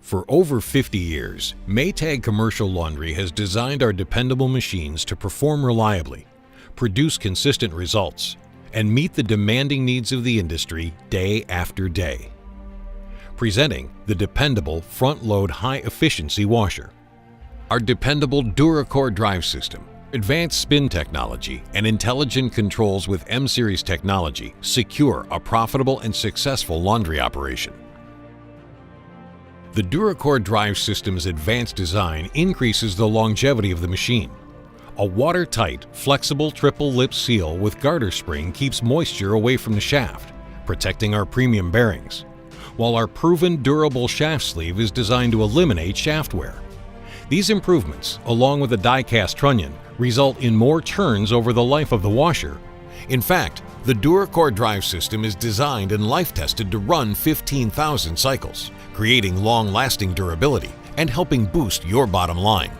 For over 50 years, Maytag Commercial Laundry has designed our dependable machines to perform reliably, produce consistent results, and meet the demanding needs of the industry day after day. Presenting the dependable front-load high-efficiency washer. Our dependable DuraCore drive system, advanced spin technology, and intelligent controls with M-Series technology secure a profitable and successful laundry operation. The DuraCore drive system's advanced design increases the longevity of the machine. A watertight, flexible triple lip seal with garter spring keeps moisture away from the shaft, protecting our premium bearings, while our proven durable shaft sleeve is designed to eliminate shaft wear. These improvements, along with a die-cast trunnion, result in more turns over the life of the washer. In fact, the DuraCore drive system is designed and life-tested to run 15,000 cycles, creating long-lasting durability and helping boost your bottom line.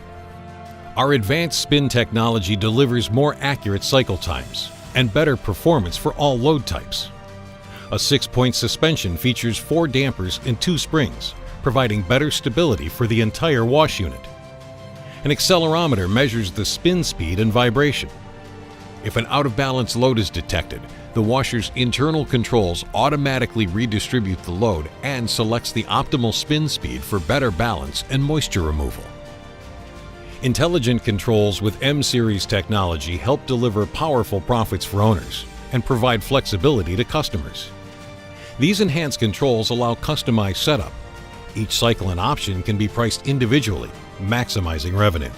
Our advanced spin technology delivers more accurate cycle times and better performance for all load types. A 6-point suspension features 4 dampers and 2 springs, providing better stability for the entire wash unit. An accelerometer measures the spin speed and vibration. If an out-of-balance load is detected, the washer's internal controls automatically redistribute the load and selects the optimal spin speed for better balance and moisture removal. Intelligent controls with M-Series technology help deliver powerful profits for owners and provide flexibility to customers. These enhanced controls allow customized setup. Each cycle and option can be priced individually, maximizing revenue.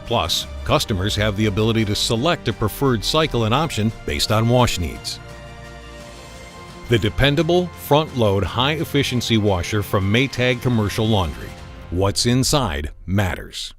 Plus, customers have the ability to select a preferred cycle and option based on wash needs. The dependable, front-load, high-efficiency washer from Maytag Commercial Laundry. What's inside matters.